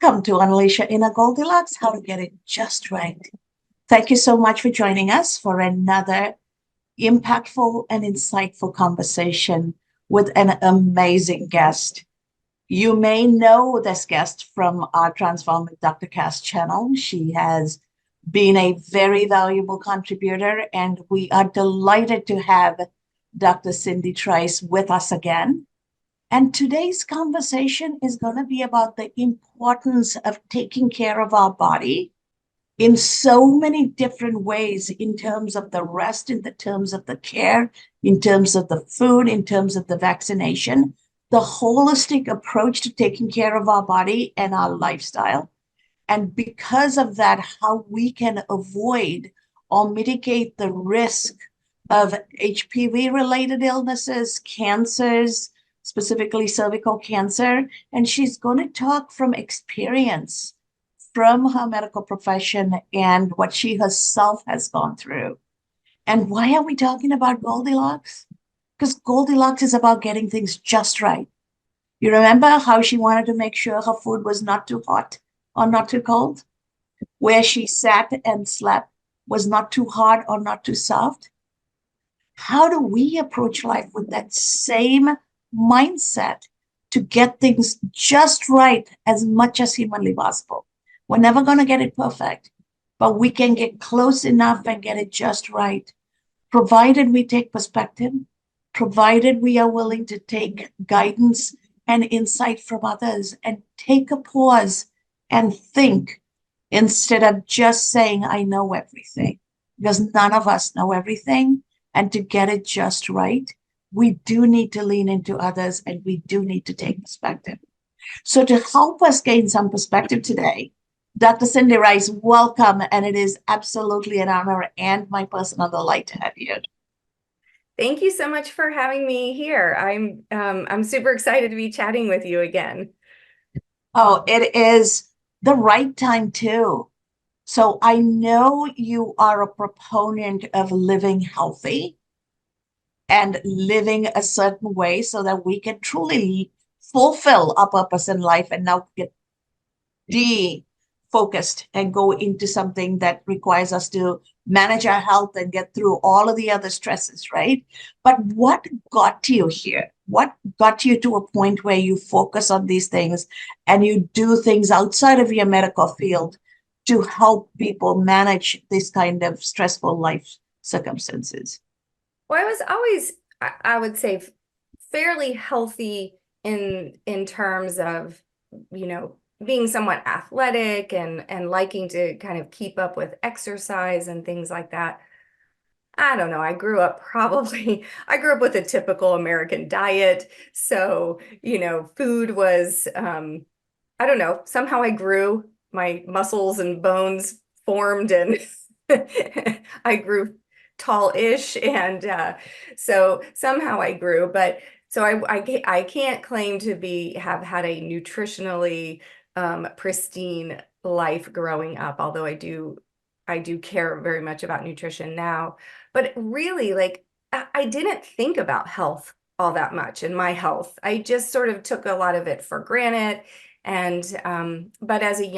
Welcome to Unleash Your Inner Goldilocks, how to get it just right. Thank you so much for joining us for another impactful and insightful conversation with an amazing guest. You may know this guest from our Transform with Dr. Cass channel. She has been a very valuable contributor, and we are delighted to have Dr. Cindy Trice with us again. And today's conversation is going to be about the importance of taking care of our body in so many different ways, in terms of the rest, in the terms of the care, in terms of the food, in terms of the vaccination, the holistic approach to taking care of our body and our lifestyle. And because of that, how we can avoid or mitigate the risk of HPV-related illnesses, cancers, specifically cervical cancer. And she's going to talk from experience from her medical profession and what she herself has gone through. And why are we talking about Goldilocks? Because Goldilocks is about getting things just right. You remember how she wanted to make sure her food was not too hot or not too cold? Where she sat and slept was not too hard or not too soft? How do we approach life with that same mindset to get things just right as much as humanly possible? We're never going to get it perfect, but we can get close enough and get it just right, provided we take perspective, provided we are willing to take guidance and insight from others and take a pause and think instead of just saying, I know everything, because none of us know everything. And to get it just right, we do need to lean into others and we do need to take perspective. So to help us gain some perspective today, Dr. Cindy Trice, welcome. And it is absolutely an honor and my personal delight to have you. Thank you so much for having me here. I'm super excited to be chatting with you again. Oh, it is the right time too. So I know you are a proponent of living healthy and living a certain way so that we can truly fulfill our purpose in life and now get de-focused and go into something that requires us to manage our health and get through all of the other stresses, right? But what got you here? What got you to a point where you focus on these things and you do things outside of your medical field to help people manage this kind of stressful life circumstances? Well, I was always, I would say, fairly healthy in terms of, being somewhat athletic and liking to kind of keep up with exercise and things like that. I don't know. I grew up with a typical American diet. So, food was, I don't know, somehow I grew, my muscles and bones formed, and I grew tall-ish, and so somehow I grew. But so I can't claim to have had a nutritionally pristine life growing up, although I do care very much about nutrition now. But really, like, I didn't think about health all that much, and my health. I just sort of took a lot of it for granted. And but as a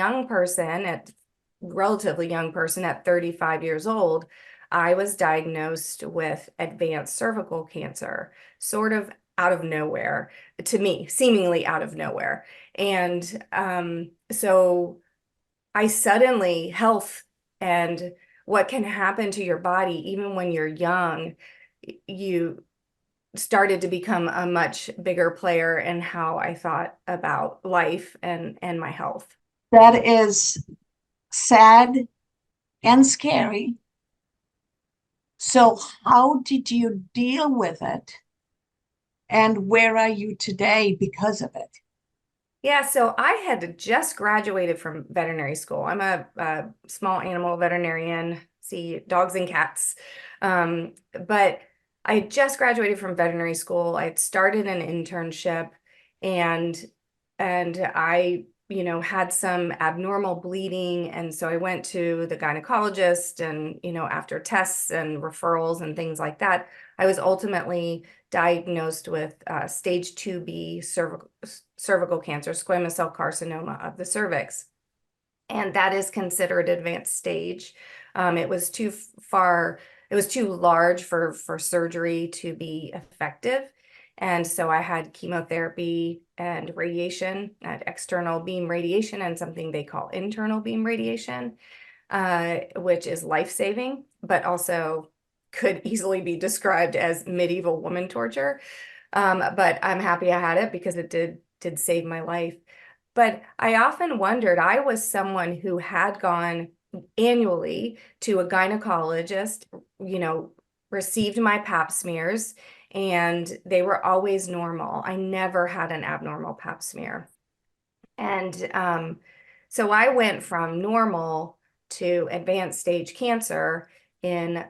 relatively young person at 35 years old, I was diagnosed with advanced cervical cancer, sort of out of nowhere, to me, seemingly out of nowhere. And so I suddenly, health and what can happen to your body, even when you're young, you started to become a much bigger player in how I thought about life and my health. That is sad and scary. So how did you deal with it? And where are you today because of it? Yeah, so I had just graduated from veterinary school. I'm a small animal veterinarian, see dogs and cats. But I had just graduated from veterinary school. I had started an internship, and I, had some abnormal bleeding. And so I went to the gynecologist, and, after tests and referrals and things like that, I was ultimately diagnosed with stage 2B cervical cancer, squamous cell carcinoma of the cervix. And that is considered advanced stage. It was too large for surgery to be effective. And so I had chemotherapy and radiation, external beam radiation, and something they call internal beam radiation, which is life-saving, but also could easily be described as medieval woman torture. But I'm happy I had it because it did save my life. But I often wondered, I was someone who had gone annually to a gynecologist, received my pap smears, and they were always normal. I never had an abnormal pap smear. And so I went from normal to advanced stage cancer in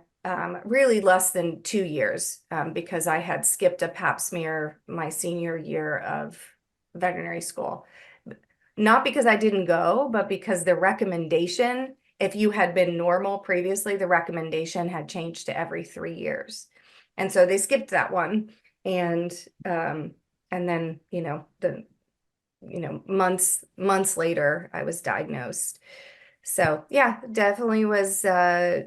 really less than 2 years, because I had skipped a pap smear my senior year of veterinary school. Not because I didn't go, but because the recommendation, if you had been normal previously, the recommendation had changed to every 3 years. And so they skipped that one. And then, months later, I was diagnosed. So yeah, definitely was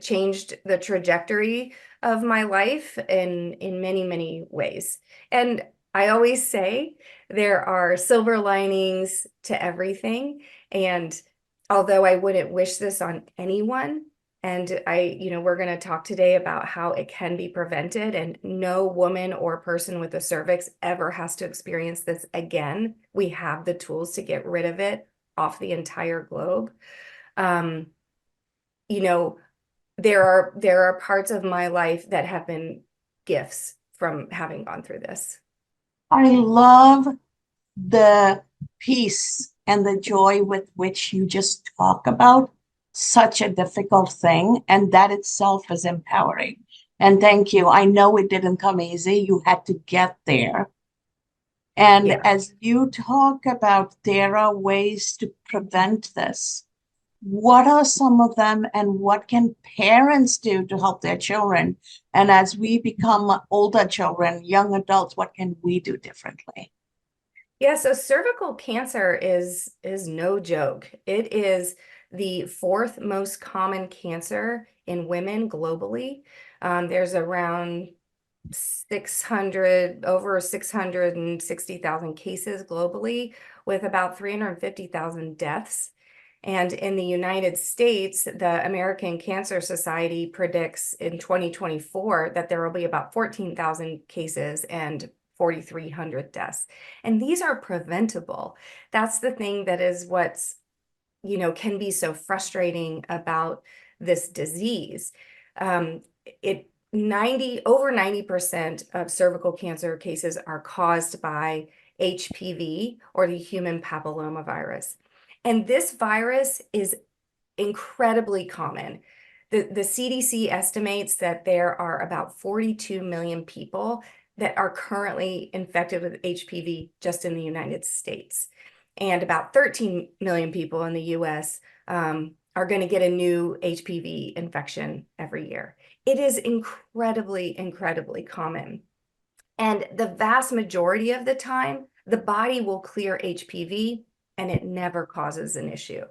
changed the trajectory of my life in many, many ways. And I always say there are silver linings to everything. And although I wouldn't wish this on anyone, and we're going to talk today about how it can be prevented, and no woman or person with a cervix ever has to experience this again. We have the tools to get rid of it off the entire globe. Um, there are parts of my life that have been gifts from having gone through this. I love the peace and the joy with which you just talk about such a difficult thing, and that itself is empowering. And thank you. I know it didn't come easy. You had to get there. And Yeah. as you talk about there are ways to prevent this, what are some of them, and what can parents do to help their children? And as we become older children, young adults, what can we do differently? Yeah, so cervical cancer is no joke. It is the fourth most common cancer in women globally. There's around over 660,000 cases globally, with about 350,000 deaths. And in the United States, the American Cancer Society predicts in 2024 that there will be about 14,000 cases and 4,300 deaths. And these are preventable. That's the thing that is what's, can be so frustrating about this disease. Over 90% of cervical cancer cases are caused by HPV, or the human papillomavirus. And this virus is incredibly common. The CDC estimates that there are about 42 million people that are currently infected with HPV just in the United States. And about 13 million people in the US are going to get a new HPV infection every year. It is incredibly, incredibly common. And the vast majority of the time, the body will clear HPV and it never causes an issue.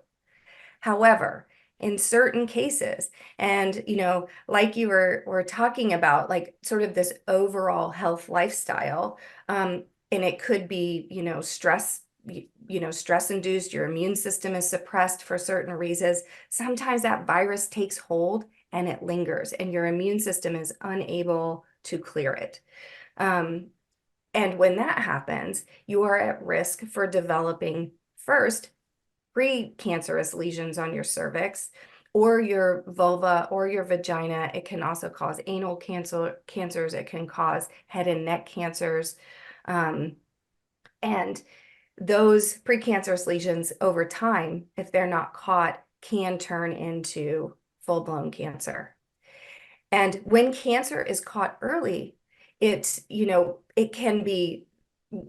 However, in certain cases, and like you were talking about, like sort of this overall health lifestyle, and it could be, stress, stress induced, your immune system is suppressed for certain reasons. Sometimes that virus takes hold and it lingers, and your immune system is unable to clear it. And when that happens, you are at risk for developing, first, precancerous lesions on your cervix or your vulva or your vagina. It can also cause anal cancers. It can cause head and neck cancers. And those precancerous lesions over time, if they're not caught, can turn into full-blown cancer. And when cancer is caught early, it can be,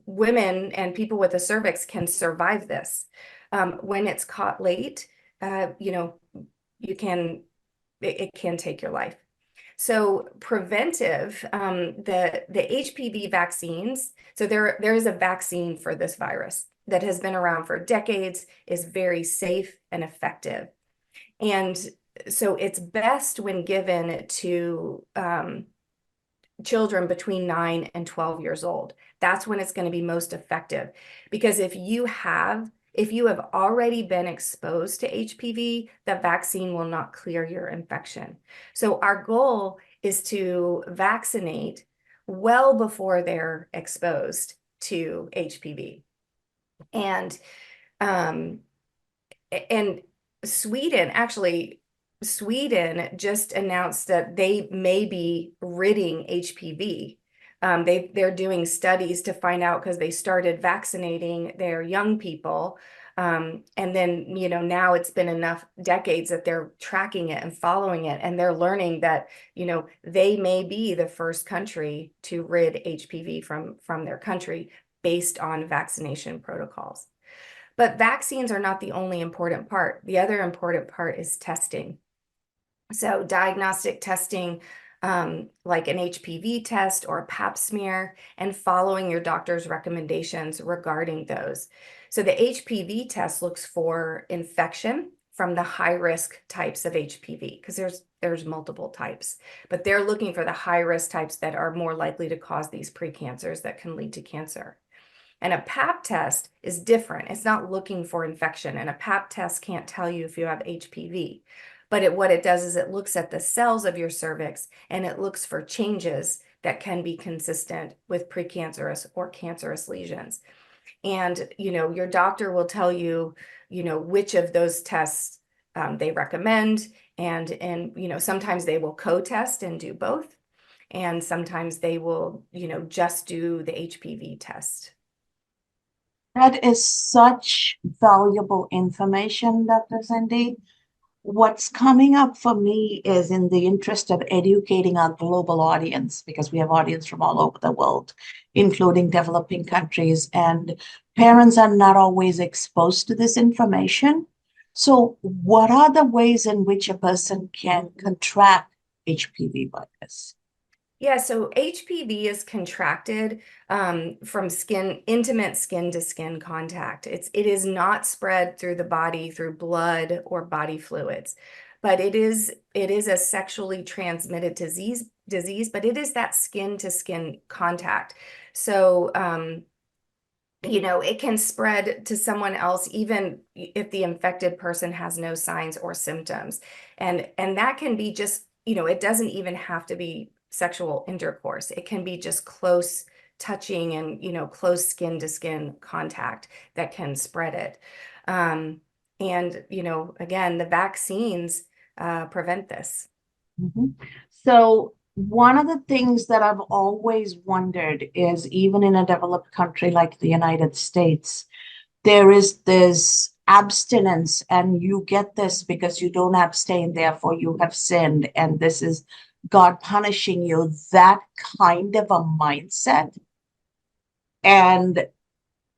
women and people with a cervix can survive this. When it's caught late, it can take your life. So preventive, the HPV vaccines, so there is a vaccine for this virus that has been around for decades, is very safe and effective. And so it's best when given to children between 9 and 12 years old. That's when it's going to be most effective. Because if you have already been exposed to HPV, the vaccine will not clear your infection. So our goal is to vaccinate well before they're exposed to HPV. And um, and Sweden just announced that they may be ridding HPV. They're doing studies to find out, because they started vaccinating their young people. And then, now it's been enough decades that they're tracking it and following it. And they're learning that, they may be the first country to rid HPV from their country based on vaccination protocols. But vaccines are not the only important part. The other important part is testing. So diagnostic testing, like an HPV test or a pap smear, and following your doctor's recommendations regarding those. So the HPV test looks for infection from the high-risk types of HPV, because there's multiple types, but they're looking for the high-risk types that are more likely to cause these precancers that can lead to cancer. And a pap test is different. It's not looking for infection, and a pap test can't tell you if you have HPV. But what it does is it looks at the cells of your cervix, and it looks for changes that can be consistent with precancerous or cancerous lesions. And, your doctor will tell you, which of those tests they recommend. And sometimes they will co-test and do both. And sometimes they will, just do the HPV test. That is such valuable information, Dr. Cindy. What's coming up for me is, in the interest of educating our global audience, because we have audience from all over the world, including developing countries, and parents are not always exposed to this information. So what are the ways in which a person can contract HPV virus? Yeah, so HPV is contracted from intimate skin to skin contact. It is not spread through the body through blood or body fluids, but it is a sexually transmitted disease, but it is that skin to skin contact. So it can spread to someone else even if the infected person has no signs or symptoms, and that can be just, it doesn't even have to be sexual intercourse. It can be just close touching and, close skin to skin contact that can spread it. And, again, the vaccines prevent this. Mhm. So one of the things that I've always wondered is, even in a developed country like the United States, there is this abstinence, and you get this because you don't abstain, therefore you have sinned, and this is God punishing you, that kind of a mindset. And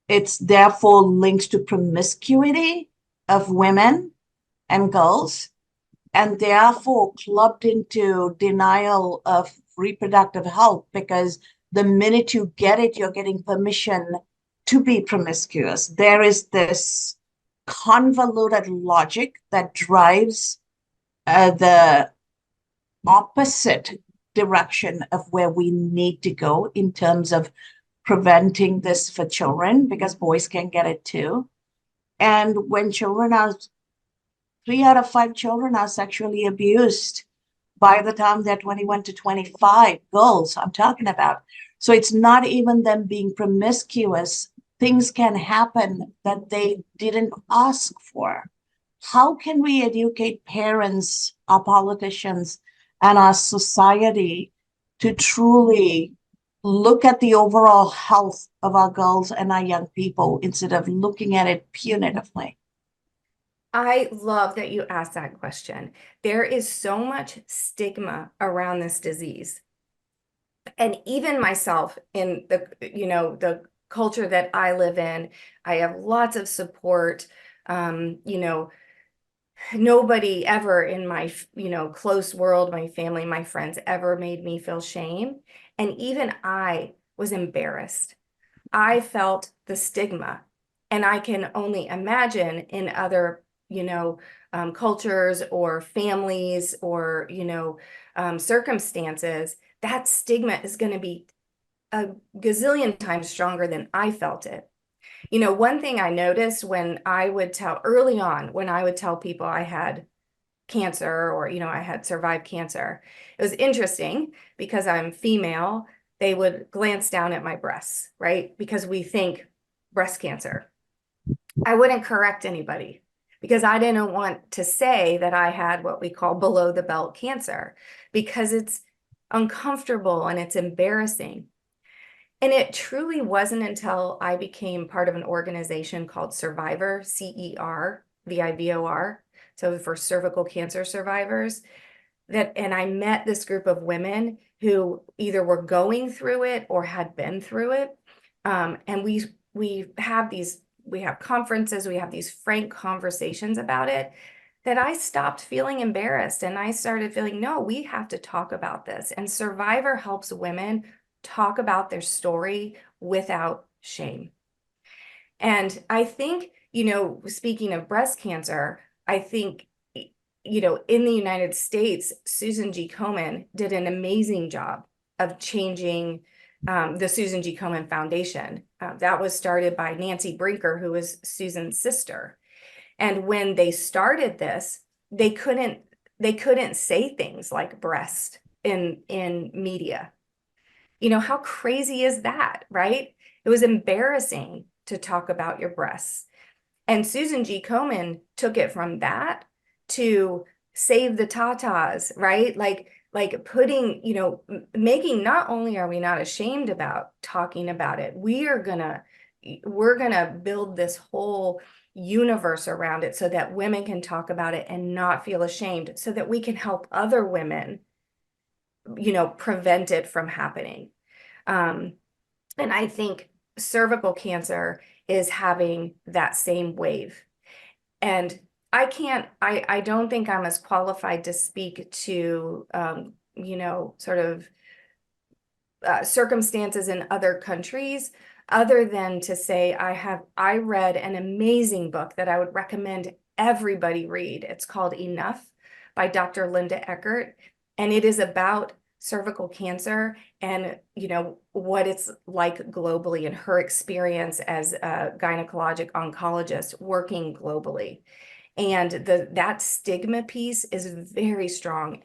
it's therefore linked to promiscuity of women and girls, and therefore clubbed into denial of reproductive health, because the minute you get it, you're getting permission to be promiscuous. There is this convoluted logic that drives the opposite direction of where we need to go in terms of preventing this for children, because boys can get it too. And when children are 3 out of 5 children are sexually abused by the time they're 21 to 25, girls I'm talking about. So it's not even them being promiscuous. Things can happen that they didn't ask for. How can we educate parents, our politicians, and our society to truly look at the overall health of our girls and our young people instead of looking at it punitively? I love that you asked that question. There is so much stigma around this disease. And even myself, in the culture that I live in, I have lots of support. nobody ever in my, close world, my family, my friends ever made me feel shame. And even I was embarrassed. I felt the stigma. And I can only imagine in other, cultures or families or, circumstances, that stigma is going to be a gazillion times stronger than I felt it. One thing I noticed when I would tell early on, when I would tell people I had cancer or, I had survived cancer, it was interesting because I'm female. They would glance down at my breasts, right? Because we think breast cancer. I wouldn't correct anybody because I didn't want to say that I had what we call below the belt cancer because it's uncomfortable and it's embarrassing. And it truly wasn't until I became part of an organization called Cervivor, CER, VIVOR, so for cervical cancer survivors, and I met this group of women who either were going through it or had been through it. And we have conferences, we have these frank conversations about it, that I stopped feeling embarrassed and I started feeling, no, we have to talk about this. And Cervivor helps women talk about their story without shame. And I think, speaking of breast cancer, I think, in the United States, Susan G. Komen did an amazing job of changing the Susan G. Komen Foundation. That was started by Nancy Brinker, who was Susan's sister. And when they started this, they couldn't say things like breast in media. How crazy is that, right? It was embarrassing to talk about your breasts. And Susan G. Komen took it from that to save the tatas, right? Like putting, making, not only are we not ashamed about talking about it, we're gonna build this whole universe around it so that women can talk about it and not feel ashamed, so that we can help other women, prevent it from happening. And I think cervical cancer is having that same wave. And I don't think I'm as qualified to speak to, sort of circumstances in other countries, other than to say I read an amazing book that I would recommend everybody read. It's called Enough by Dr. Linda Eckert, and it is about cervical cancer and what it's like globally and her experience as a gynecologic oncologist working globally. And that stigma piece is very strong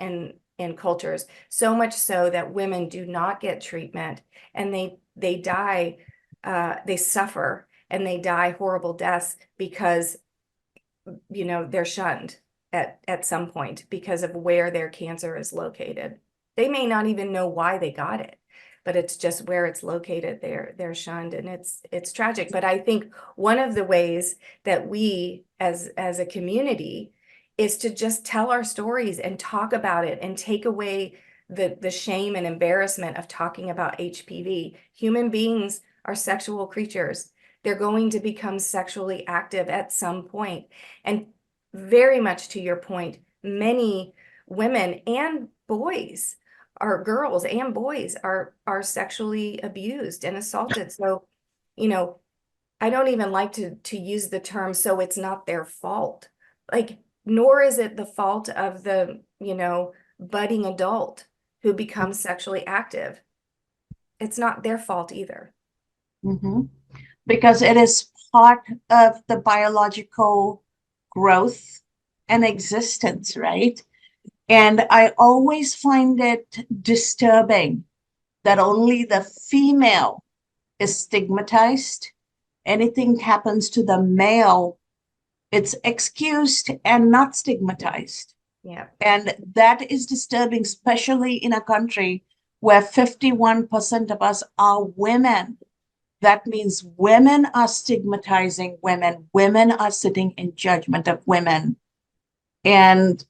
in cultures, so much so that women do not get treatment and they die, they suffer and they die horrible deaths because they're shunned at some point because of where their cancer is located. They may not even know why they got it, but it's just where it's located. They're shunned, and it's tragic. But I think one of the ways that we as a community is to just tell our stories and talk about it and take away the shame and embarrassment of talking about HPV. Human beings are sexual creatures. They're going to become sexually active at some point. And very much to your point, many women and boys, are girls and boys, are sexually abused and assaulted. So, I don't even like to use the term, so it's not their fault. Like, nor is it the fault of the, budding adult who becomes sexually active. It's not their fault either. Mhm. Because it is part of the biological growth and existence, right? And I always find it disturbing that only the female is stigmatized. Anything happens to the male, it's excused and not stigmatized. Yeah. And that is disturbing, especially in a country where 51% of us are women. That means women are stigmatizing women. Women are sitting in judgment of women. And,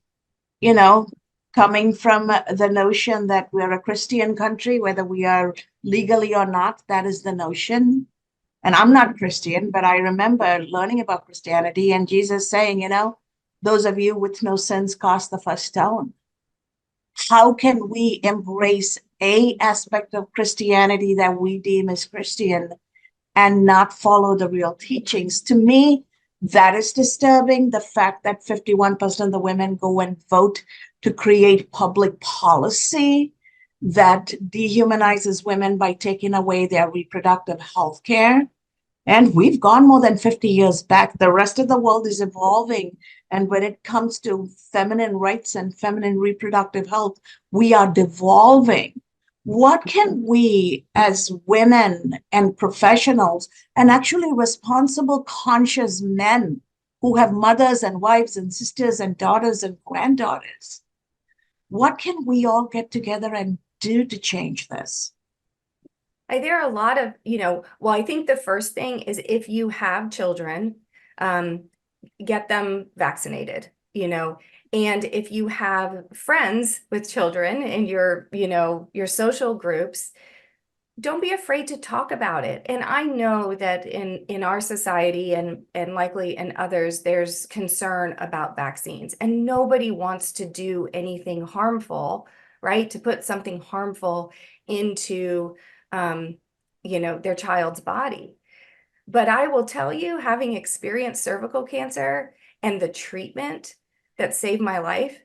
coming from the notion that we're a Christian country, whether we are legally or not, that is the notion. And I'm not Christian, but I remember learning about Christianity and Jesus saying, those of you with no sins cast the first stone. How can we embrace a aspect of Christianity that we deem as Christian and not follow the real teachings? To me, that is disturbing. The fact that 51% of the women go and vote to create public policy that dehumanizes women by taking away their reproductive health care. And we've gone more than 50 years back. The rest of the world is evolving. And when it comes to feminine rights and feminine reproductive health, we are devolving. What can we as women and professionals and actually responsible, conscious men who have mothers and wives and sisters and daughters and granddaughters, what can we all get together and do to change this? There are a lot of, well, I think the first thing is if you have children, get them vaccinated, and if you have friends with children in your social groups, don't be afraid to talk about it. And I know that in our society and likely in others, there's concern about vaccines, and nobody wants to do anything harmful, right? To put something harmful into their child's body. But I will tell you, having experienced cervical cancer and the treatment that saved my life,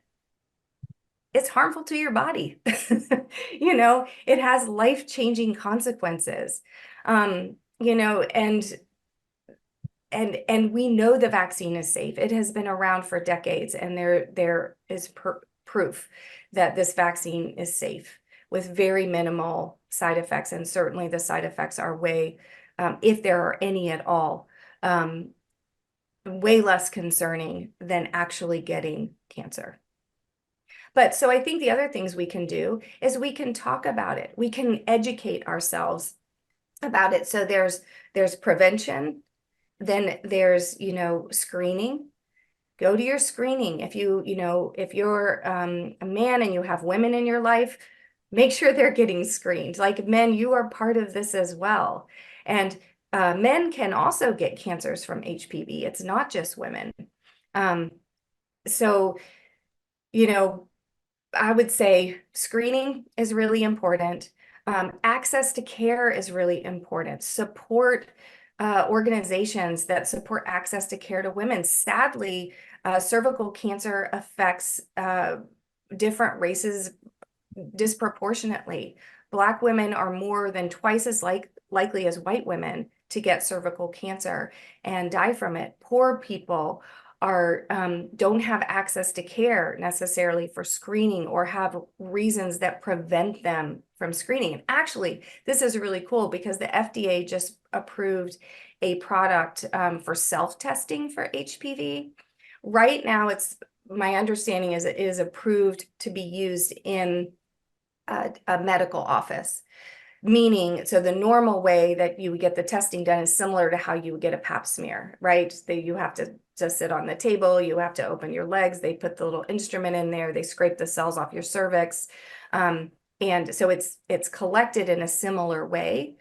it's harmful to your body. It has life-changing consequences. And we know the vaccine is safe. It has been around for decades, and there is proof that this vaccine is safe with very minimal side effects. And certainly the side effects are way, if there are any at all, way less concerning than actually getting cancer. But so I think the other things we can do is we can talk about it. We can educate ourselves about it. So there's prevention, then there's, screening. Go to your screening. If you're a man and you have women in your life, make sure they're getting screened. Like men, you are part of this as well. And men can also get cancers from HPV. It's not just women. So, I would say screening is really important. Access to care is really important. Support organizations that support access to care to women. Sadly, cervical cancer affects different races disproportionately. Black women are more than twice as likely as white women to get cervical cancer and die from it. Poor people don't have access to care necessarily for screening, or have reasons that prevent them from screening. And actually, this is really cool because the FDA just approved a product for self-testing for HPV. Right now, my understanding is it is approved to be used in a medical office. Meaning, so the normal way that you would get the testing done is similar to how you would get a pap smear, right? You have to just sit on the table, you have to open your legs, they put the little instrument in there, they scrape the cells off your cervix. And so it's collected in a similar way.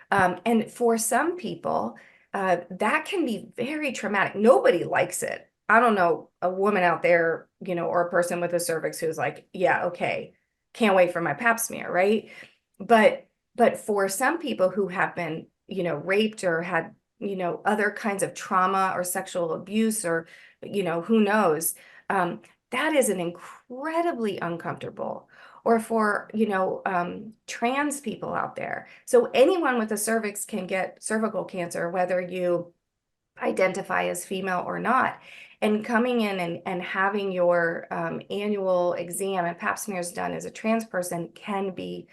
And for some people, that can be very traumatic. Nobody likes it. I don't know a woman out there, or a person with a cervix who's like, yeah, okay, can't wait for my pap smear, right? But for some people who have been, raped or had, other kinds of trauma or sexual abuse, or, who knows, that is an incredibly uncomfortable. Or for, trans people out there. So anyone with a cervix can get cervical cancer, whether you identify as female or not. And coming in and having your annual exam and pap smears done as a trans person can be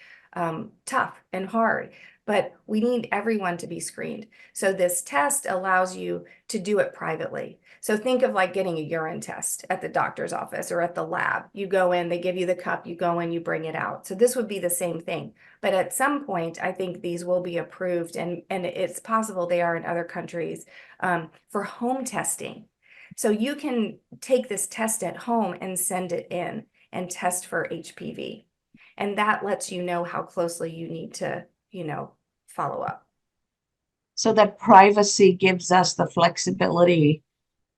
tough and hard, but we need everyone to be screened. So this test allows you to do it privately. So think of like getting a urine test at the doctor's office or at the lab. You go in, they give you the cup, you go in, you bring it out. So this would be the same thing. But at some point, I think these will be approved, and it's possible they are in other countries, for home testing. So you can take this test at home and send it in and test for HPV. And that lets you know how closely you need to, follow up. So that privacy gives us the flexibility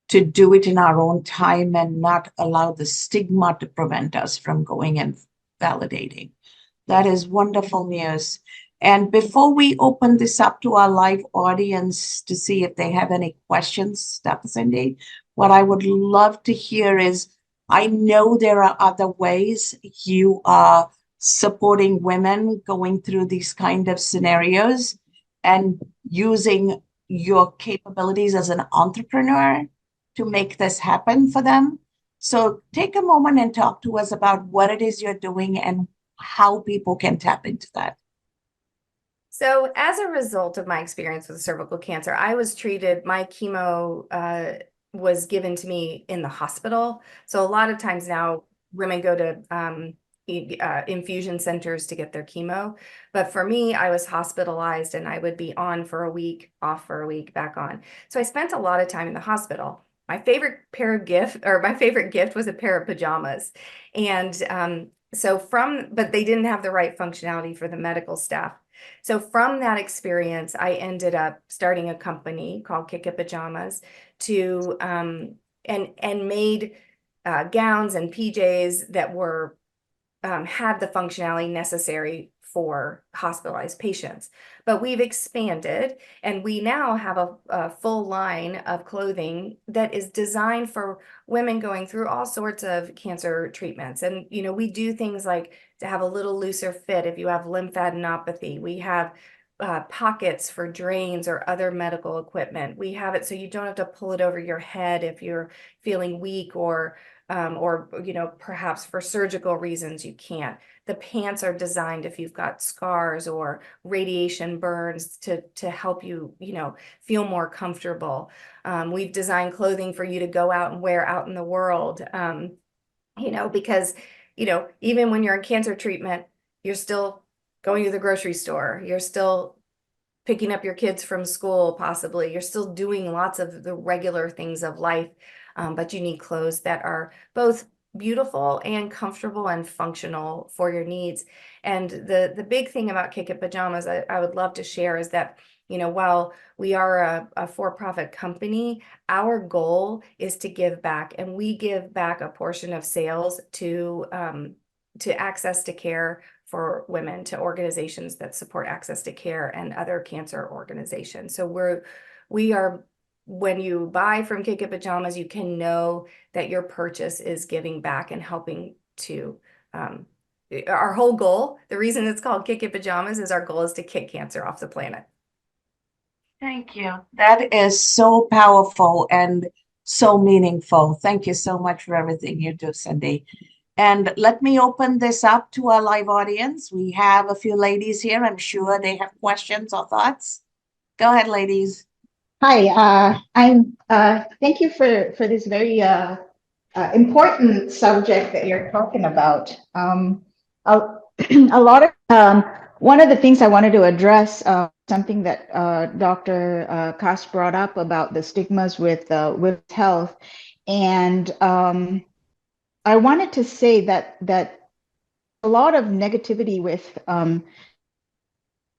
to do it in our own time and not allow the stigma to prevent us from going and validating. That is wonderful news. And before we open this up to our live audience to see if they have any questions, Dr. Cindy, what I would love to hear is, I know there are other ways you are supporting women going through these kind of scenarios and using your capabilities as an entrepreneur to make this happen for them. So take a moment and talk to us about what it is you're doing and how people can tap into that. So as a result of my experience with cervical cancer, I was treated, my chemo was given to me in the hospital. So a lot of times now women go to infusion centers to get their chemo. But for me, I was hospitalized and I would be on for a week, off for a week, back on. So I spent a lot of time in the hospital. My favorite gift was a pair of pajamas. And but they didn't have the right functionality for the medical staff. So from that experience, I ended up starting a company called KickIt Pajamas to and made gowns and PJs that were had the functionality necessary for hospitalized patients. But we've expanded and we now have a full line of clothing that is designed for women going through all sorts of cancer treatments. And, you know, we do things like to have a little looser fit if you have lymphadenopathy. We have pockets for drains or other medical equipment. We have it so you don't have to pull it over your head if you're feeling weak or you know, perhaps for surgical reasons you can't. The pants are designed if you've got scars or radiation burns to help you, you know, feel more comfortable. We've designed clothing for you to go out and wear out in the world, you know, because, you know, even when you're in cancer treatment, you're still going to the grocery store, you're still picking up your kids from school, possibly. You're still doing lots of the regular things of life, but you need clothes that are both beautiful and comfortable and functional for your needs. And the big thing about KickIt Pajamas I would love to share is that, you know, while we are a for-profit company, our goal is to give back, and we give back a portion of sales to access to care for women, to organizations that support access to care and other cancer organizations. So we are, when you buy from KickIt Pajamas, you can know that your purchase is giving back and helping to, our whole goal, the reason it's called KickIt Pajamas is our goal is to kick cancer off the planet. Thank you. That is so powerful and so meaningful. Thank you so much for everything you do, Cindy. And let me open this up to our live audience. We have a few ladies here. I'm sure they have questions or thoughts. Go ahead, ladies. Hi, thank you for this very important subject that you're talking about. A, a lot of one of the things I wanted to address, something that Dr. Kass brought up about the stigmas with health, and I wanted to say that a lot of negativity with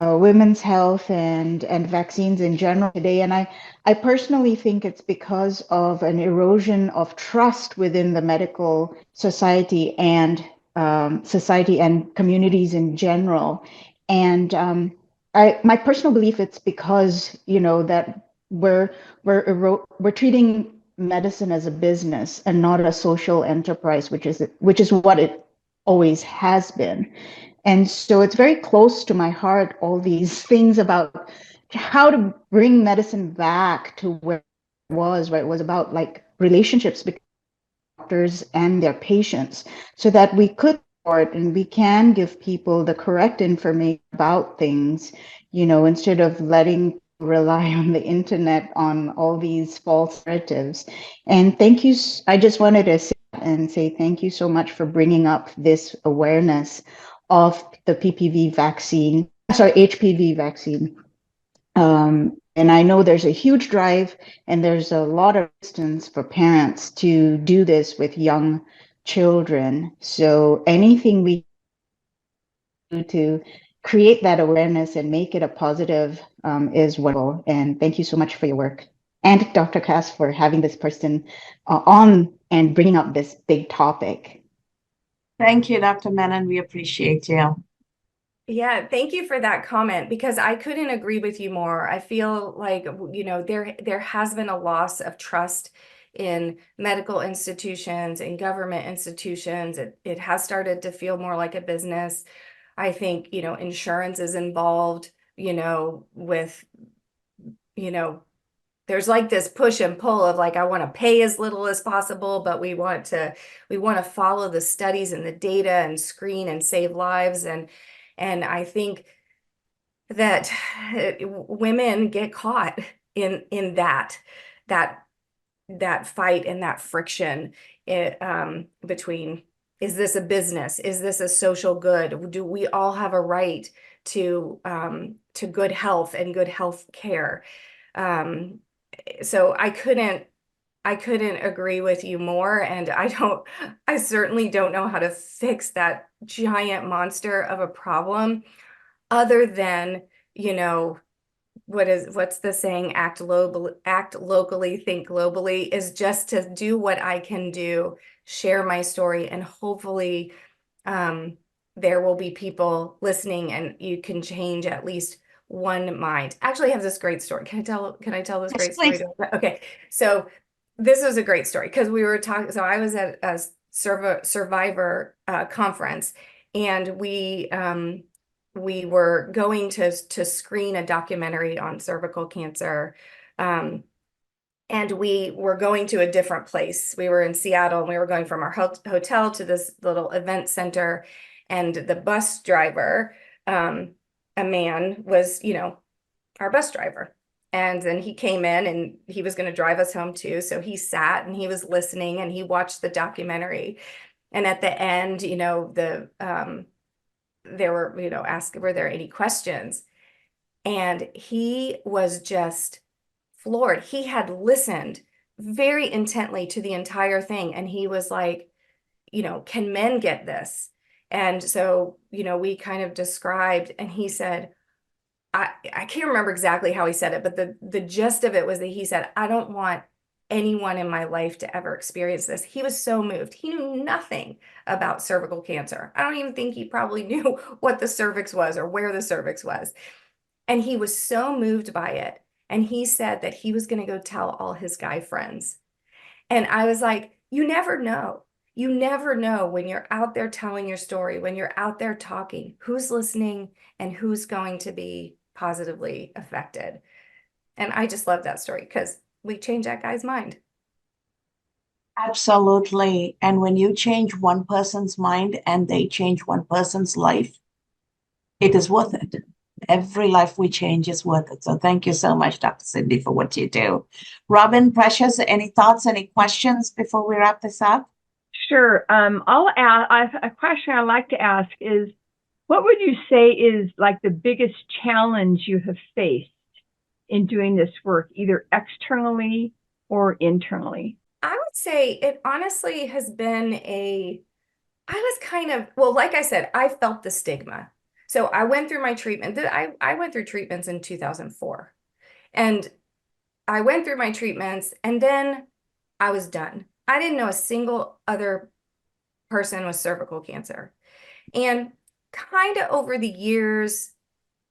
women's health and vaccines in general today. And I personally think it's because of an erosion of trust within the medical society and communities in general. And my personal belief, it's because, you know, that we're treating medicine as a business and not a social enterprise, which is what it always has been. And so it's very close to my heart, all these things about how to bring medicine back to where it was, right? It was about like relationships between doctors and their patients, so that we could support and we can give people the correct information about things, you know, instead of letting rely on the internet on all these false narratives. And thank you. I just wanted to say thank you so much for bringing up this awareness of the HPV vaccine. And I know there's a huge drive and there's a lot of resistance for parents to do this with young children. So anything we do to create that awareness and make it a positive is wonderful. And thank you so much for your work. and Dr. Cass for having this person on and bringing up this big topic. Thank you, Dr. Menon. We appreciate you. Yeah, thank you for that comment because I couldn't agree with you more. I feel like, there has been a loss of trust in medical institutions and government institutions. It has started to feel more like a business. I think, insurance is involved, with, there's like this push and pull of like, I want to pay as little as possible, but we want to follow the studies and the data and screen and save lives. And I think that women get caught in that fight and that friction between, is this a business? Is this a social good? Do we all have a right to good health and good health care? So I couldn't agree with you more. And I certainly don't know how to fix that giant monster of a problem other than, what's the saying? Act locally, think globally, is just to do what I can do, share my story, and hopefully there will be people listening and you can change at least one mind. Actually, I have this great story. Can I tell this Yes, great please. story? Okay. So this was a great story because we were talking. So I was at a Cervivor conference, and we were going to screen a documentary on cervical cancer. And we were going to a different place. We were in Seattle, and we were going from our hotel to this little event center. And the bus driver, a man, was, our bus driver. And then he came in and he was going to drive us home too. So he sat and he was listening and he watched the documentary. And at the end, there were, asked, were there any questions? And he was just floored. He had listened very intently to the entire thing. And he was like, can men get this? And so, we kind of described, and he said, I can't remember exactly how he said it, but the gist of it was that he said, I don't want anyone in my life to ever experience this. He was so moved. He knew nothing about cervical cancer. I don't even think he probably knew what the cervix was or where the cervix was. And he was so moved by it. And he said that he was going to go tell all his guy friends. And I was like, you never know. You never know when you're out there telling your story, when you're out there talking, who's listening and who's going to be positively affected. And I just love that story because we changed that guy's mind. Absolutely. And when you change one person's mind and they change one person's life, it is worth it. Every life we change is worth it. So thank you so much, Dr. Cindy, for what you do. Robin, Precious, any thoughts, any questions before we wrap this up? Sure. A question I'd like to ask is, what would you say is like the biggest challenge you have faced in doing this work, either externally or internally? I would say it honestly has been I was kind of, well, like I said, I felt the stigma. So I went through my treatment. I went through treatments in 2004. And I went through my treatments and then I was done. I didn't know a single other person with cervical cancer. And kind of over the years,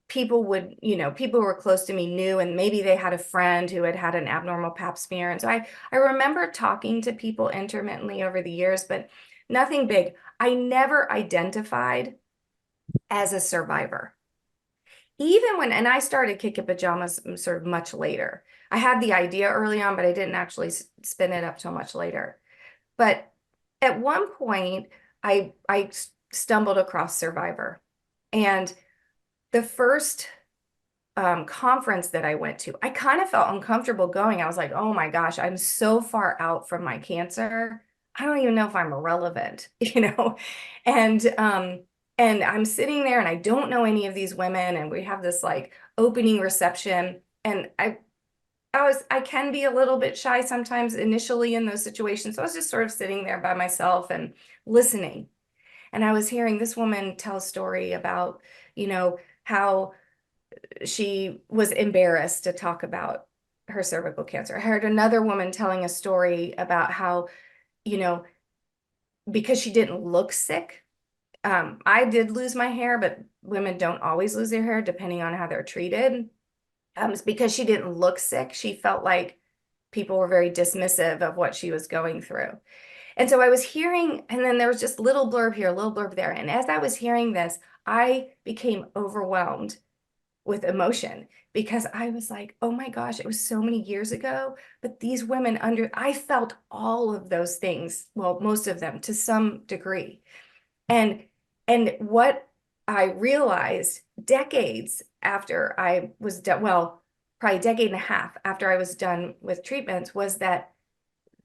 people who were close to me knew, and maybe they had a friend who had had an abnormal pap smear. And so I remember talking to people intermittently over the years, but nothing big. I never identified as a survivor. And I started KickIt Pajamas sort of much later. I had the idea early on, but I didn't actually spin it up till much later. But at one point, I stumbled across Cervivor. And the first conference that I went to, I kind of felt uncomfortable going. I was like, oh my gosh, I'm so far out from my cancer. I don't even know if I'm relevant, And I'm sitting there and I don't know any of these women, and we have this like opening reception. And I can be a little bit shy sometimes initially in those situations. So I was just sort of sitting there by myself and listening. And I was hearing this woman tell a story about, how she was embarrassed to talk about her cervical cancer. I heard another woman telling a story about how, because she didn't look sick. I did lose my hair, but women don't always lose their hair depending on how they're treated. It's because she didn't look sick. She felt like people were very dismissive of what she was going through. And so I was hearing, and then there was just little blurb here, little blurb there. And as I was hearing this, I became overwhelmed with emotion because I was like, oh my gosh, it was so many years ago, but these women I felt all of those things, well, most of them to some degree. And what I realized decades after I was done, well, probably a decade and a half after I was done with treatments, was that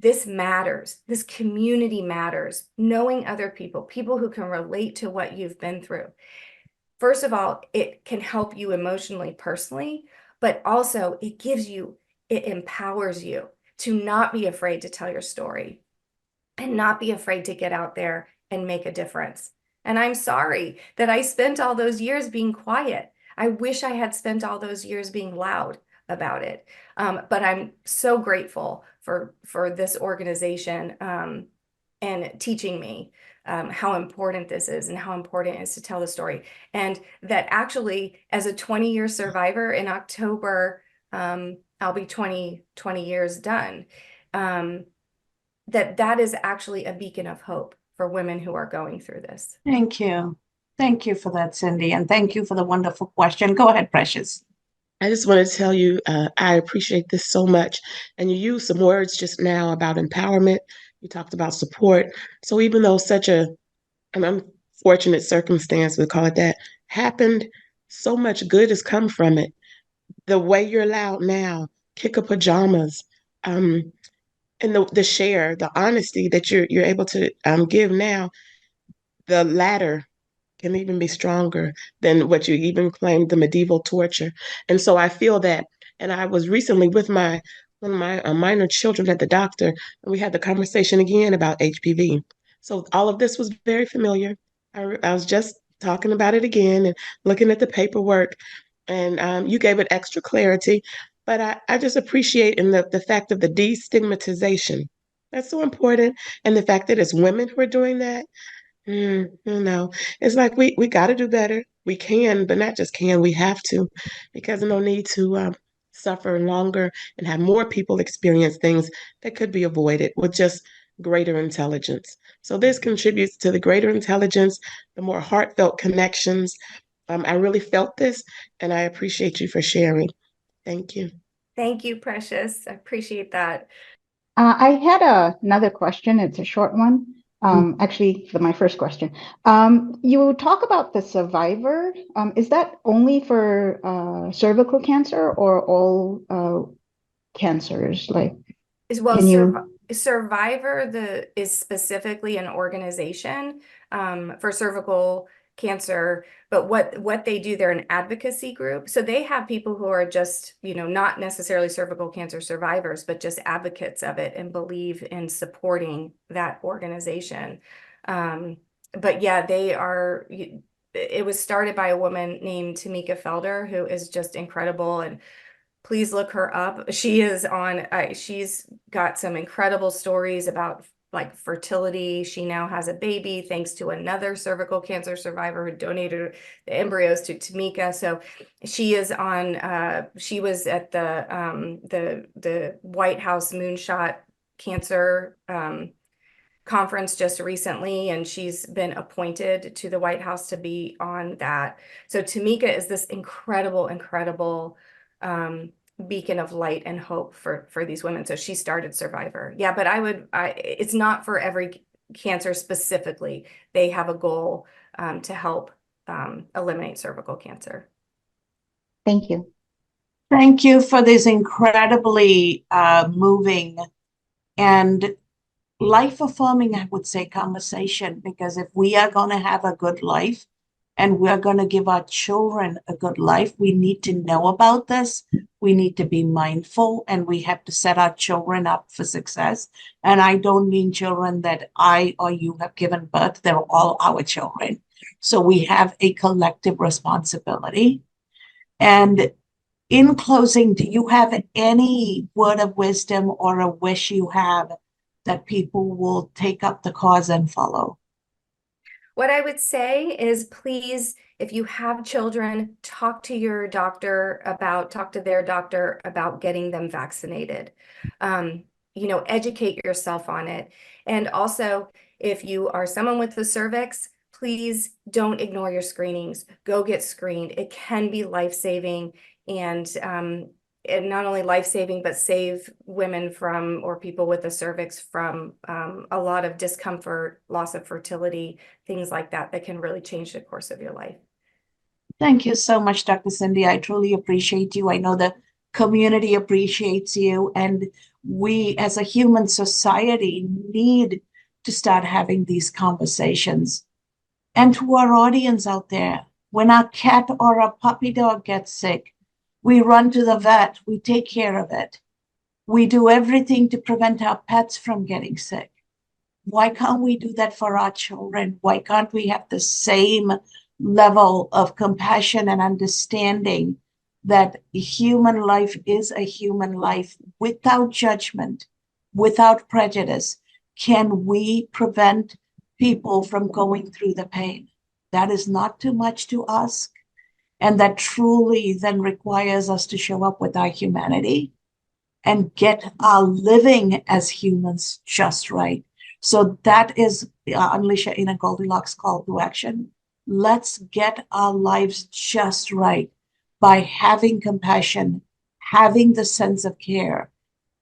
this matters. This community matters. Knowing other people who can relate to what you've been through. First of all, it can help you emotionally, personally, but also it empowers you to not be afraid to tell your story and not be afraid to get out there and make a difference. And I'm sorry that I spent all those years being quiet. I wish I had spent all those years being loud about it. But I'm so grateful for this organization and teaching me how important this is and how important it is to tell the story. And that actually, as a 20-year survivor in October, I'll be 20 years done. That is actually a beacon of hope for women who are going through this. Thank you. Thank you for that, Cindy. And thank you for the wonderful question. Go ahead, Precious. I just want to tell you, I appreciate this so much. And you used some words just now about empowerment. You talked about support. So even though such an unfortunate circumstance, we call it that, happened, so much good has come from it. The way you're loud now, KickIt Pajamas, and the share, the honesty that you're able to give now, the latter can even be stronger than what you even claimed, the medieval torture. And so I feel that. And I was recently with one of my minor children at the doctor, and we had the conversation again about HPV. So all of this was very familiar. I was just talking about it again and looking at the paperwork, and you gave it extra clarity. But I just appreciate in the fact of the destigmatization. That's so important. And the fact that it's women who are doing that. It's like we got to do better. We can, but not just can, we have to, because no need to suffer longer and have more people experience things that could be avoided with just greater intelligence. So this contributes to the greater intelligence, the more heartfelt connections. I really felt this, and I appreciate you for sharing. Thank you. Thank you, Precious. I appreciate that. I had another question. It's a short one. Actually, for my first question, you talk about the Cervivor. Is that only for cervical cancer or all cancers? Like, Well, can you? Cervivor is specifically an organization for cervical cancer, but what they do, they're an advocacy group. So they have people who are just, not necessarily cervical cancer survivors, but just advocates of it and believe in supporting that organization. But yeah, it was started by a woman named Tamika Felder, who is just incredible, and please look her up. She's got some incredible stories about like fertility. She now has a baby thanks to another cervical cancer survivor who donated the embryos to Tamika. So she is on, she was at the White House Moonshot Cancer conference just recently, and she's been appointed to the White House to be on that. So Tamika is this incredible beacon of light and hope for these women. So she started Cervivor. Yeah, but it's not for every cancer specifically. They have a goal to help eliminate cervical cancer. Thank you. Thank you for this incredibly moving and life-affirming, I would say, conversation, because if we are going to have a good life and we're going to give our children a good life, we need to know about this. We need to be mindful, and we have to set our children up for success. And I don't mean children that I or you have given birth. They're all our children. So we have a collective responsibility. And in closing, do you have any word of wisdom or a wish you have that people will take up the cause and follow? What I would say is, please, if you have children, talk to their doctor about getting them vaccinated. Educate yourself on it. And also, if you are someone with the cervix, please don't ignore your screenings. Go get screened. It can be life-saving, and not only life-saving, but save women from, or people with the cervix from, a lot of discomfort, loss of fertility, things like that can really change the course of your life. Thank you so much, Dr. Cindy. I truly appreciate you. I know the community appreciates you, and we as a human society need to start having these conversations. And to our audience out there, when our cat or a puppy dog gets sick, we run to the vet, we take care of it. We do everything to prevent our pets from getting sick. Why can't we do that for our children? Why can't we have the same level of compassion and understanding that human life is a human life without judgment, without prejudice? Can we prevent people from going through the pain? That is not too much to ask. And that truly then requires us to show up with our humanity and get our living as humans just right. So that is Unleash Your Inner Goldilocks call to action. Let's get our lives just right by having compassion, having the sense of care,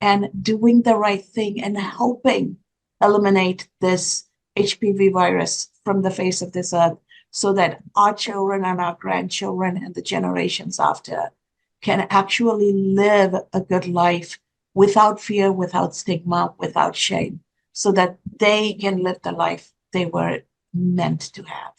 and doing the right thing and helping eliminate this HPV virus from the face of this earth, so that our children and our grandchildren and the generations after can actually live a good life without fear, without stigma, without shame, so that they can live the life they were meant to have.